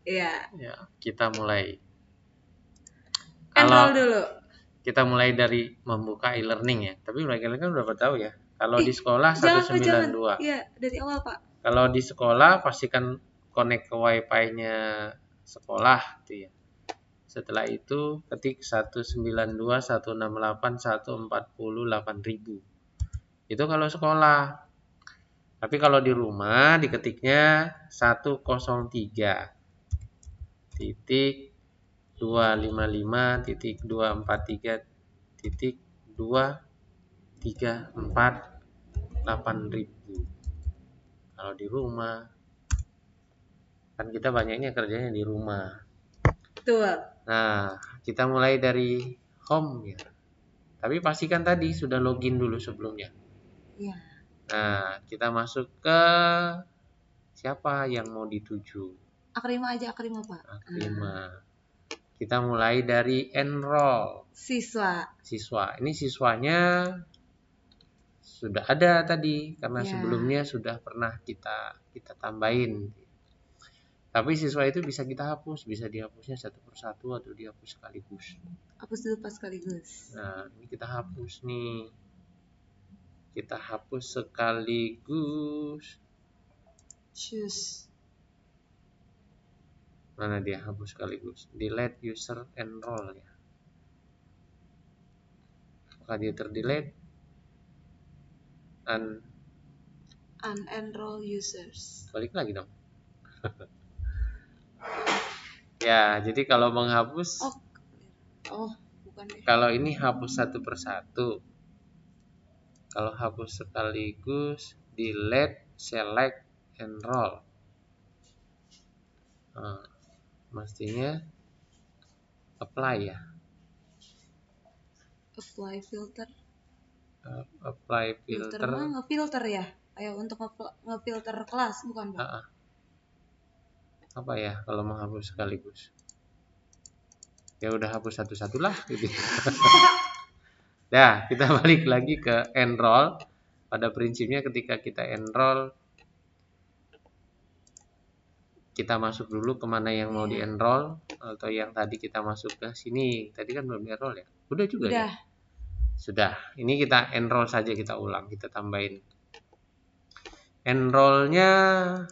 Iya. Ya, kita mulai. Enroll Kalau dulu. kita mulai dari membuka e-learning ya. Tapi mereka kan udah tahu ya. Kalau di Ih, sekolah jangan Pak, jangan. 192. Iya, dari awal Pak. Kalau di sekolah pastikan connect ke wifi-nya sekolah gitu ya. Setelah itu ketik 192.168.140.8.000. Itu kalau sekolah. Tapi kalau di rumah diketiknya 103 titik 255 titik 234 titik 234 kalau di rumah kan kita banyaknya kerjanya di rumah. Betul. Nah, kita mulai dari home ya. Tapi pastikan tadi sudah login dulu sebelumnya. Iya. Nah, kita masuk ke siapa yang mau dituju. Akrima aja, Akrima Pak. Akrima. Kita mulai dari enroll. Siswa. Siswa. Ini siswanya sudah ada tadi karena Ya. sebelumnya sudah pernah kita tambahin. Tapi siswa itu bisa kita hapus, bisa dihapusnya satu persatu atau dihapus sekaligus. Hapus dulu pas sekaligus. Nah, ini kita hapus nih. Kita hapus sekaligus. Choose. Mana dia hapus sekaligus? Delete user enroll ya. Apakah dia terdelete? Unenroll users. Balik lagi dong. Ya, jadi kalau menghapus. Bukan deh. Kalau ini hapus satu persatu. Kalau hapus sekaligus, delete, select, enroll. Nah, mestinya apply ya. Apply filter. Apply filter. Filter mah ngefilter ya. Kayak untuk ngefilter kelas bukan Pak? Apa ya kalau menghapus sekaligus? Ya udah hapus satu-satu lah gitu. Nah, kita balik lagi ke enroll. Pada prinsipnya ketika kita enroll, kita masuk dulu kemana yang mau di enroll atau yang tadi kita masuk ke sini. Tadi kan belum di enroll ya? Udah juga ya? Sudah. Ini kita enroll saja, kita ulang, kita tambahin. Enrollnya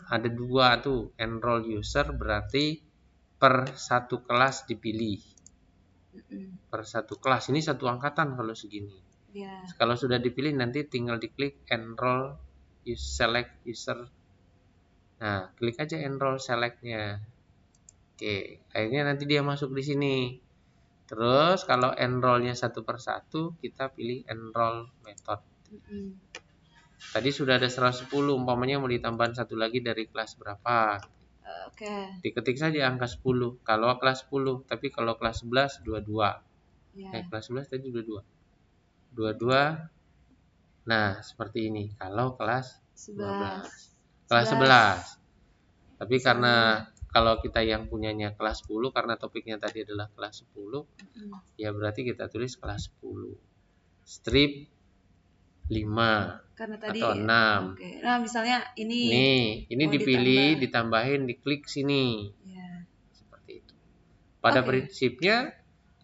ada dua tuh. Enroll user berarti per satu kelas dipilih. Per satu kelas, ini satu angkatan kalau segini. Kalau sudah dipilih nanti tinggal diklik enroll, select user. Nah, klik aja enroll selectnya. Oke, akhirnya nanti dia masuk di sini. Terus kalau enrollnya satu persatu, kita pilih enroll method. Tadi sudah ada 110, umpamanya mau ditambahin satu lagi dari kelas berapa. Diketik saja angka 10. Kalau kelas 10, tapi kalau kelas 11 22. Kelas 11 tadi 22. 22. Nah, seperti ini. Kalau kelas 12. Kelas 11. Tapi karena kalau kita yang punyanya kelas 10, karena topiknya tadi adalah kelas 10, ya berarti kita tulis kelas 10. Strip 5 karena tadi, atau 6. Nah, misalnya ini dipilih, ditambahin, diklik sini. Seperti itu. Pada prinsipnya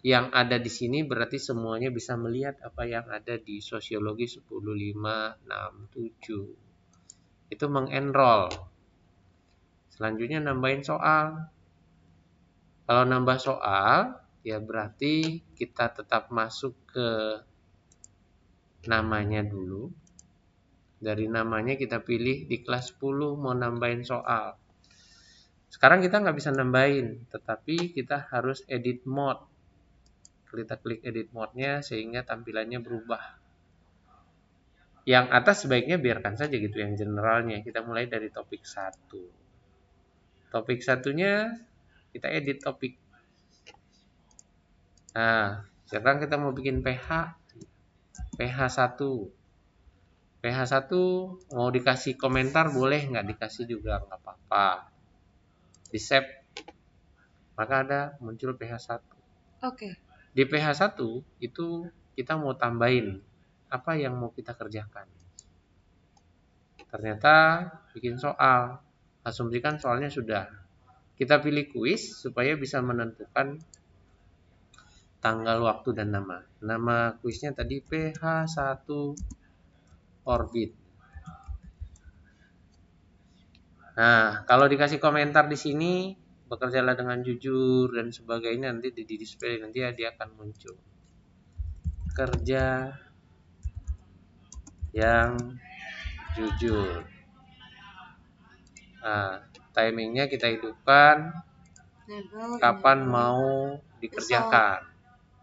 yang ada di sini berarti semuanya bisa melihat apa yang ada di sosiologi 10, 5, 6, 7. Itu mengenroll. Selanjutnya nambahin soal. Kalau nambah soal, ya berarti kita tetap masuk ke namanya dulu. Dari namanya kita pilih di kelas 10 mau nambahin soal. Sekarang kita nggak bisa nambahin, tetapi kita harus edit mode. Kita klik edit mode-nya sehingga tampilannya berubah. Yang atas sebaiknya biarkan saja gitu, yang generalnya. Kita mulai dari topik 1. Topik satunya kita edit topik. Nah, sekarang kita mau bikin PH 1. PH 1 mau dikasih komentar boleh, nggak dikasih juga nggak apa-apa. Di save, maka ada muncul PH 1. Di PH 1 itu kita mau tambahin apa yang mau kita kerjakan. Ternyata bikin soal. Asumsikan soalnya sudah. Kita pilih kuis supaya bisa menentukan tanggal, waktu, dan nama. Nama kuisnya tadi PH1 orbit. Nah, kalau dikasih komentar di sini, bekerjalah dengan jujur dan sebagainya, nanti di display nanti dia akan muncul. Kerja yang jujur. Nah, timingnya kita hidupkan kapan mau dikerjakan.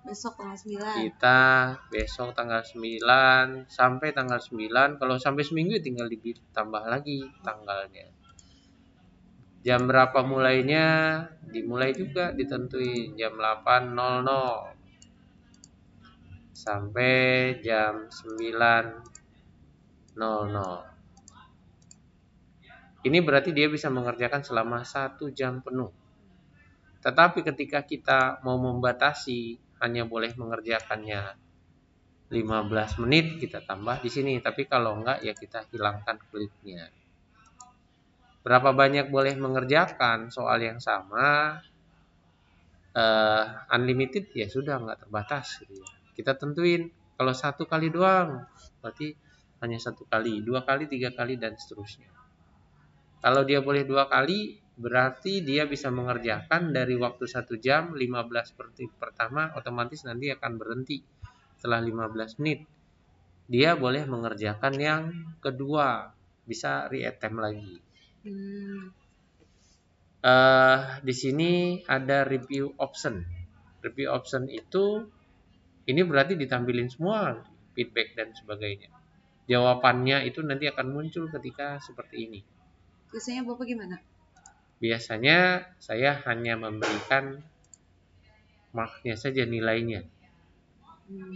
Besok tanggal 9. Kita besok tanggal 9 sampai tanggal 9. Kalau sampai seminggu tinggal ditambah lagi tanggalnya. Jam berapa mulainya? Dimulai juga ditentuin jam 8.00 sampai jam 9.00. Ini berarti dia bisa mengerjakan selama 1 jam penuh. Tetapi ketika kita mau membatasi hanya boleh mengerjakannya 15 menit, kita tambah di sini. Tapi kalau enggak ya kita hilangkan kliknya. Berapa banyak boleh mengerjakan soal yang sama, unlimited ya sudah, enggak terbatas gitu ya. Kita tentuin kalau 1 kali doang berarti hanya 1 kali, 2 kali, 3 kali, dan seterusnya. Kalau dia boleh 2 kali, berarti dia bisa mengerjakan dari waktu 1 jam 15 menit pertama, otomatis nanti akan berhenti setelah 15 menit. Dia boleh mengerjakan yang kedua, bisa re-attempt lagi. Di sini ada review option. Review option itu ini berarti ditampilin semua feedback dan sebagainya. Jawabannya itu nanti akan muncul ketika seperti ini. Biasanya Bapak gimana? Biasanya saya hanya memberikan marknya saja, nilainya.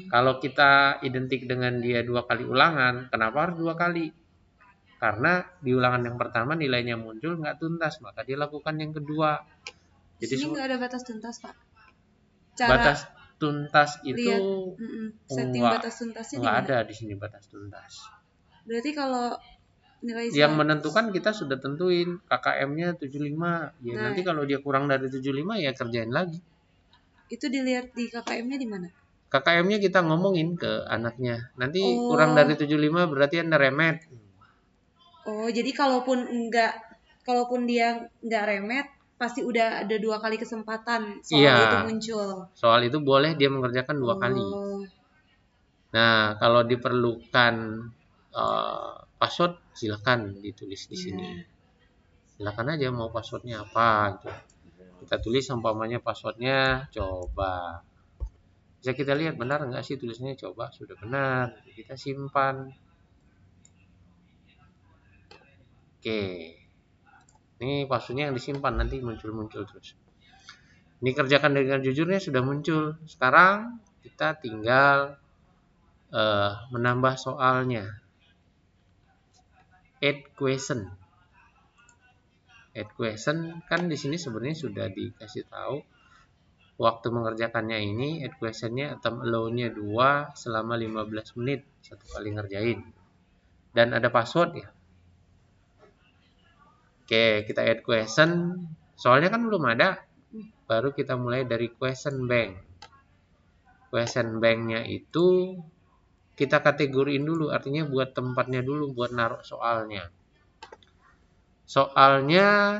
Kalau kita identik dengan dia 2 kali ulangan, kenapa harus 2 kali? Karena di ulangan yang pertama nilainya muncul nggak tuntas, maka dia lakukan yang kedua. Jadi ini nggak ada batas tuntas, Pak? Batas tuntas itu setting batas tuntasnya nggak ada di sini batas tuntas. Berarti kalau nilai yang menentukan kita sudah tentuin KKM-nya 75. Ya nanti kalau dia kurang dari 75 ya kerjain lagi. Itu dilihat di KKM-nya di mana? KKM-nya kita ngomongin ke anaknya. Nanti kurang dari 75 berarti Anda remet. Oh, jadi kalaupun dia nggak remet, pasti udah ada 2 kali kesempatan soal itu muncul. Soal itu boleh dia mengerjakan 2 kali. Nah, kalau diperlukan password, silakan ditulis di sini. Silakan aja mau passwordnya apa gitu. Kita tulis umpamanya passwordnya coba. Bisa kita lihat benar nggak sih tulisannya coba, sudah benar. Kita simpan. Oke. Ini passwordnya yang disimpan, nanti muncul-muncul terus. Ini kerjakan dengan jujurnya sudah muncul. Sekarang kita tinggal menambah soalnya. Add question. Add question kan di sini sebenarnya sudah dikasih tahu waktu mengerjakannya ini. Add questionnya atau allow-nya 2 selama 15 menit 1 kali ngerjain. Dan ada password ya. Oke, kita add question. Soalnya kan belum ada. Baru kita mulai dari question bank. Question bank-nya itu kita kategoriin dulu, artinya buat tempatnya dulu buat naruh soalnya. Soalnya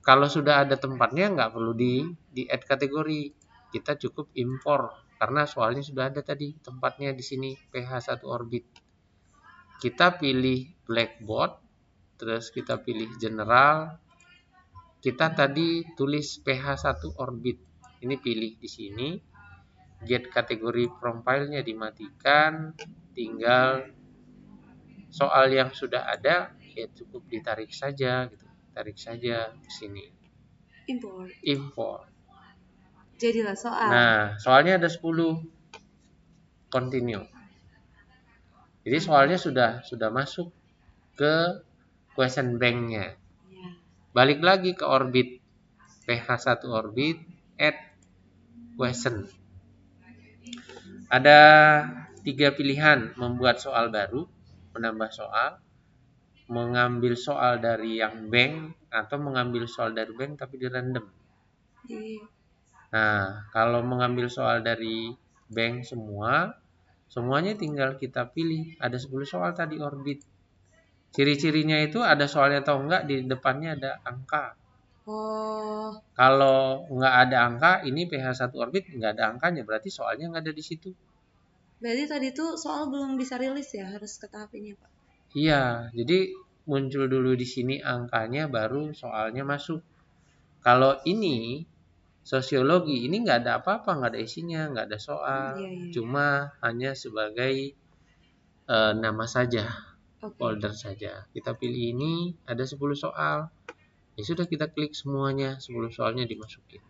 kalau sudah ada tempatnya nggak perlu di add kategori. Kita cukup impor karena soalnya sudah ada tadi tempatnya di sini PH1 orbit. Kita pilih blackboard, terus kita pilih general. Kita tadi tulis PH1 orbit. Ini pilih di sini. Get kategori from file-nya dimatikan, tinggal soal yang sudah ada ya cukup ditarik saja gitu. Tarik saja ke sini. Import. Jadilah soal. Nah, soalnya ada 10. Continue. Jadi soalnya sudah masuk ke question bank-nya. Balik lagi ke orbit PH1 orbit, add question. Ada 3 pilihan, membuat soal baru, menambah soal, mengambil soal dari yang bank atau mengambil soal dari bank tapi di random. Nah, kalau mengambil soal dari bank semuanya tinggal kita pilih. Ada 10 soal tadi orbit. Ciri-cirinya itu ada soalnya atau enggak, di depannya ada angka. Kalau nggak ada angka, ini PH1 orbit nggak ada angkanya, berarti soalnya nggak ada di situ. Berarti tadi tuh soal belum bisa rilis ya, harus ke tahap ini, Pak? Iya, jadi muncul dulu di sini angkanya, baru soalnya masuk. Kalau ini sosiologi, ini nggak ada apa-apa, nggak ada isinya, nggak ada soal, cuma hanya sebagai nama saja, folder saja. Kita pilih ini, ada 10 soal. Ya sudah, kita klik semuanya, 10 soalnya dimasukin.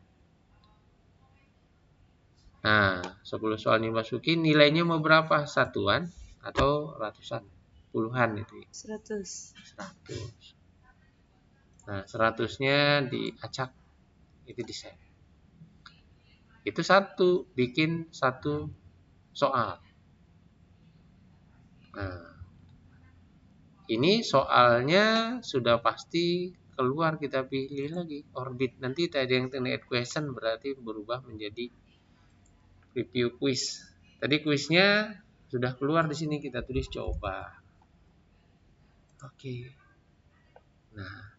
Nah, 10 soal dimasukin, nilainya mau berapa? Satuan atau ratusan? Puluhan itu ya? 100. Nah, 100-nya diacak, itu di save. Itu bikin satu soal. Nah, ini soalnya sudah pasti keluar, kita pilih lagi orbit. Nanti tadi yang add question berarti berubah menjadi review quiz. Tadi kuisnya sudah keluar di sini, kita tulis coba. Oke. Nah,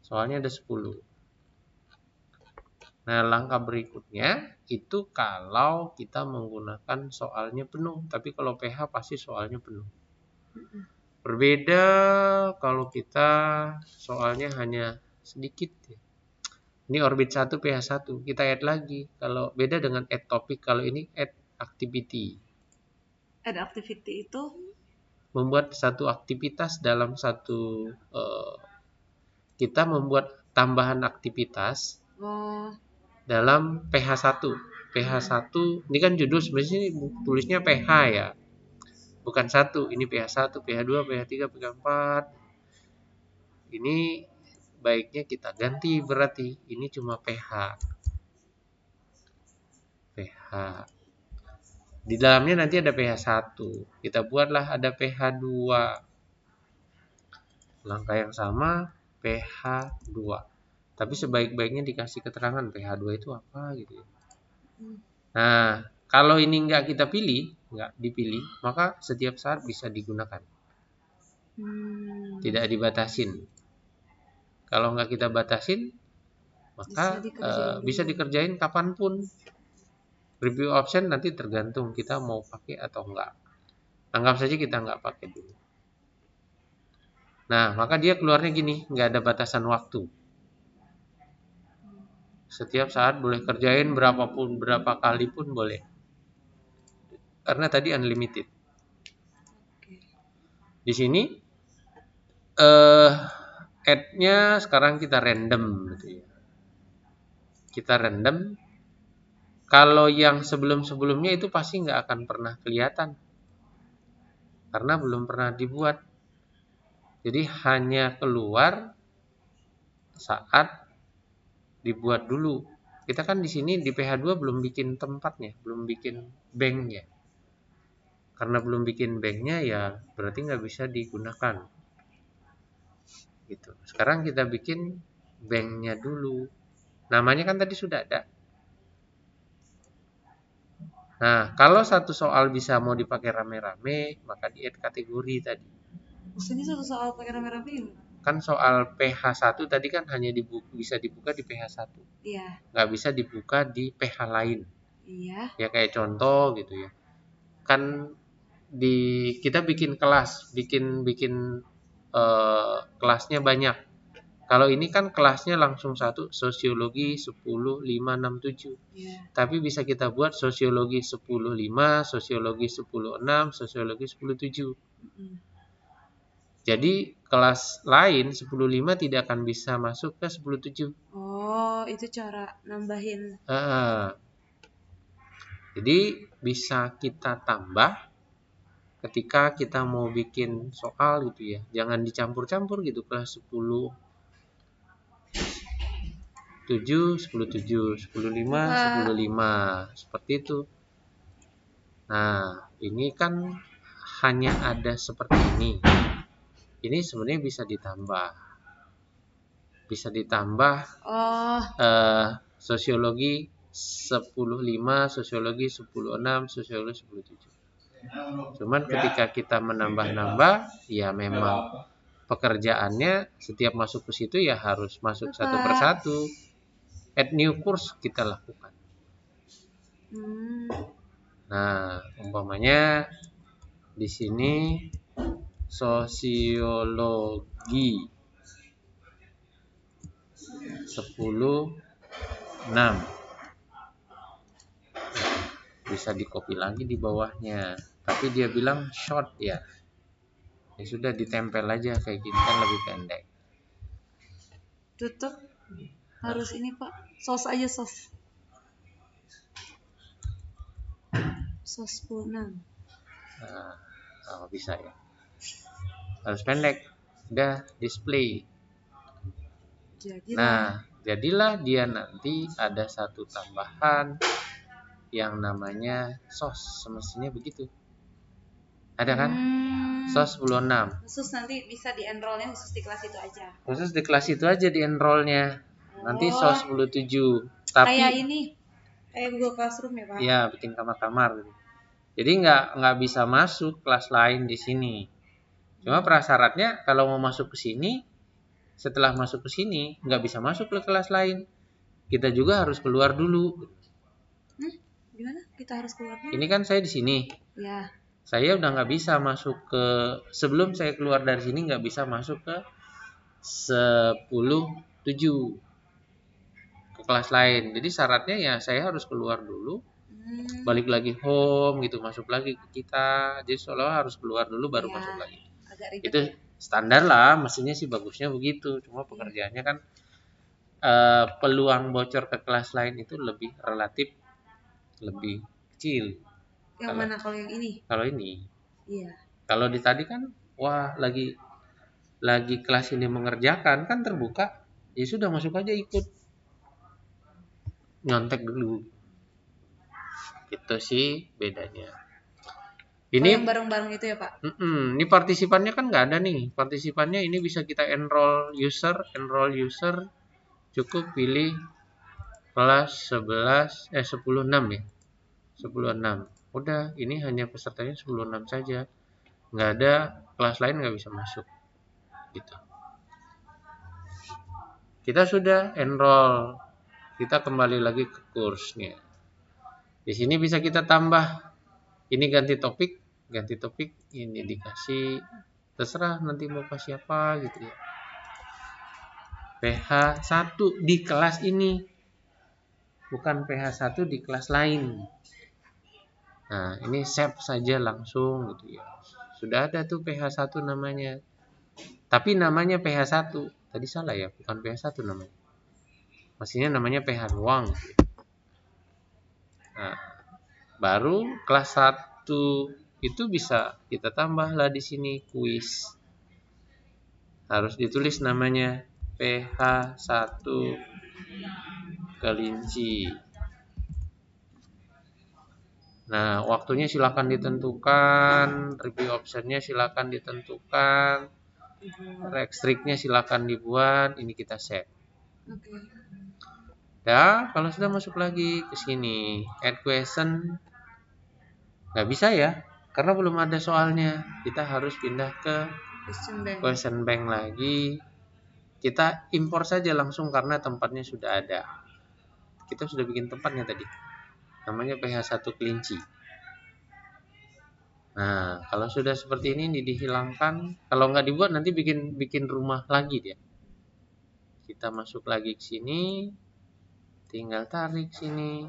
soalnya ada 10. Nah, langkah berikutnya itu kalau kita menggunakan soalnya penuh. Tapi kalau PH pasti soalnya penuh. Berbeda kalau kita soalnya hanya sedikit ya. Ini orbit 1 PH1, kita add lagi. Kalau beda dengan add topik, kalau ini add activity. Add activity itu membuat satu aktivitas dalam satu kita membuat tambahan aktivitas dalam PH1. PH1 ini kan judul, sebenarnya tulisnya PH ya. Bukan 1, ini PH1, PH2, PH3, PH4. Ini baiknya kita ganti, berarti ini cuma PH. PH. Di dalamnya nanti ada PH1. Kita buatlah ada PH2. Langkah yang sama, PH2. Tapi sebaik-baiknya dikasih keterangan PH2 itu apa gitu ya. Nah, kalau ini nggak kita pilih, nggak dipilih, maka setiap saat bisa digunakan. Tidak dibatasin. Kalau nggak kita batasin, maka bisa dikerjain kapanpun. Review option nanti tergantung kita mau pakai atau enggak. Anggap saja kita nggak pakai dulu. Nah, maka dia keluarnya gini, nggak ada batasan waktu. Setiap saat boleh kerjain berapapun, berapa kali pun boleh. Karena tadi unlimited. Di sini add-nya sekarang kita random gitu ya. Kita random. Kalau yang sebelum-sebelumnya itu pasti nggak akan pernah kelihatan. Karena belum pernah dibuat. Jadi hanya keluar saat dibuat dulu. Kita kan di sini di PH2 belum bikin tempatnya, belum bikin banknya. Karena belum bikin banknya ya berarti nggak bisa digunakan. Gitu. Sekarang kita bikin banknya dulu. Namanya kan tadi sudah ada. Nah, kalau satu soal bisa mau dipakai rame-rame, maka di add kategori tadi. Maksudnya satu soal pakai rame-rame ya? Kan soal PH1 tadi kan hanya bisa dibuka di PH1. Iya. Nggak bisa dibuka di PH lain. Iya. Ya kayak contoh gitu ya. Kan kita bikin kelas, bikin kelasnya banyak. Kalau ini kan kelasnya langsung satu, sosiologi 10, 5, 6, 7. Tapi bisa kita buat sosiologi 10, 5, sosiologi 10, 6, sosiologi 10, 7. Jadi kelas lain 10.5 tidak akan bisa masuk ke 10.7. Oh, itu cara nambahin. Jadi bisa kita tambah ketika kita mau bikin soal gitu ya. Jangan dicampur-campur gitu, kelas 10 7, 10, 7, 10, 5, 10, 5. Seperti itu. Nah, ini kan hanya ada seperti ini. ini sebenarnya bisa ditambah. Sosiologi 10.5, sosiologi 10.6, sosiologi 10.7. Cuman ketika kita menambah-nambah, ya memang pekerjaannya setiap masuk ke situ ya harus masuk satu persatu. Add new course kita lakukan. Nah, umpamanya di sini sosiologi 10.6 bisa di copy lagi di bawahnya, tapi dia bilang short ya sudah ditempel aja kayak gini kan lebih pendek. Tutup harus ini Pak, sos aja sos 10.6. Nah, bisa ya, harus pendek, udah display. Jadilah dia nanti ada satu tambahan yang namanya sos, semestinya begitu. Ada kan? Sos 10.6. Khusus nanti bisa di enrollnya khusus di kelas itu aja. Khusus di kelas itu aja di enrollnya. Nanti sos 10.7. Tapi kayak ini, kayak Google Classroom ya Pak? Iya, bikin kamar-kamar. Jadi nggak bisa masuk kelas lain di sini. Cuma prasyaratnya kalau mau masuk ke sini, setelah masuk ke sini nggak bisa masuk ke kelas lain. Kita juga harus keluar dulu. Gimana? Kita harus keluar dulu? Ini kan saya di sini. Ya. Saya udah nggak bisa masuk ke, sebelum saya keluar dari sini nggak bisa masuk ke 10.7 ke kelas lain. Jadi syaratnya ya saya harus keluar dulu, balik lagi home gitu, masuk lagi ke kita. Jadi seolah harus keluar dulu baru masuk lagi. Itu standar lah, mestinya sih bagusnya begitu. Cuma pekerjaannya kan peluang bocor ke kelas lain itu lebih relatif lebih kecil. Yang mana kalau yang ini? Kalau ini. Iya. Kalau di tadi kan wah lagi kelas ini mengerjakan kan terbuka, ya sudah masuk aja ikut. Nyontek dulu. Itu sih bedanya. Ini yang bareng-bareng itu ya Pak? Ini partisipannya kan nggak ada nih. Partisipannya ini bisa kita enroll user. Cukup pilih kelas 10.6 ya. 10.6. Udah, ini hanya pesertanya 10.6 saja. Nggak ada kelas lain nggak bisa masuk. Gitu. Kita sudah enroll. Kita kembali lagi ke kursnya. Di sini bisa kita tambah. Ini ganti topik, ini dikasih, terserah nanti mau kasih apa gitu ya. PH1 di kelas ini, bukan PH1 di kelas lain. Nah, ini save saja langsung gitu ya. Sudah ada tuh PH1 namanya. Tapi namanya PH1. Tadi salah ya, bukan PH1 namanya. Maksudnya namanya PH doang gitu ya. Nah, baru kelas 1 itu bisa kita tambahlah di sini kuis. Harus ditulis namanya PH1 kelinci. Nah, waktunya silakan ditentukan, review optionnya silakan ditentukan, restriknya silakan dibuat. Ini kita save. Ya, kalau sudah masuk lagi ke sini, add question, nggak bisa ya, karena belum ada soalnya. Kita harus pindah ke question bank lagi. Kita impor saja langsung karena tempatnya sudah ada. Kita sudah bikin tempatnya tadi. Namanya PH1 kelinci. Nah, kalau sudah seperti ini dihilangkan. Kalau nggak dibuat nanti bikin rumah lagi dia. Kita masuk lagi ke sini. Tinggal tarik sini.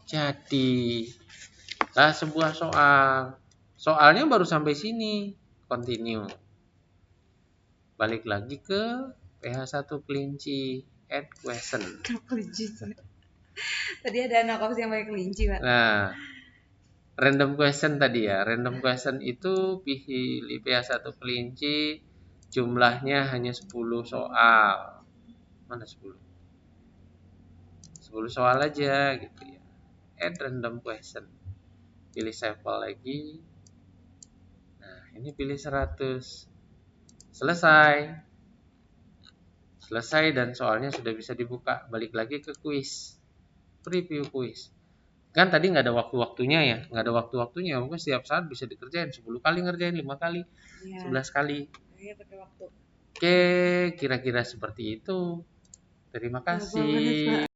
Jadi sebuah soal. Soalnya baru sampai sini. Continue. Balik lagi ke PH1 kelinci. Add question. Tadi ada anak opsi yang pakai kelinci, Pak. Nah, random question tadi ya. Random question itu pilih PH1 kelinci. Jumlahnya hanya 10 soal. Mana 10? 10 soal aja gitu ya. Add random question. Pilih sampel lagi. Nah, ini pilih 100. Selesai. Selesai dan soalnya sudah bisa dibuka. Balik lagi ke kuis. Preview kuis. Kan tadi nggak ada waktu-waktunya ya. Nggak ada waktu-waktunya. Mungkin setiap saat bisa dikerjain. 10 kali ngerjain, 5 kali, 11 kali. Iya, pakai waktu. Oke, kira-kira seperti itu. Terima kasih.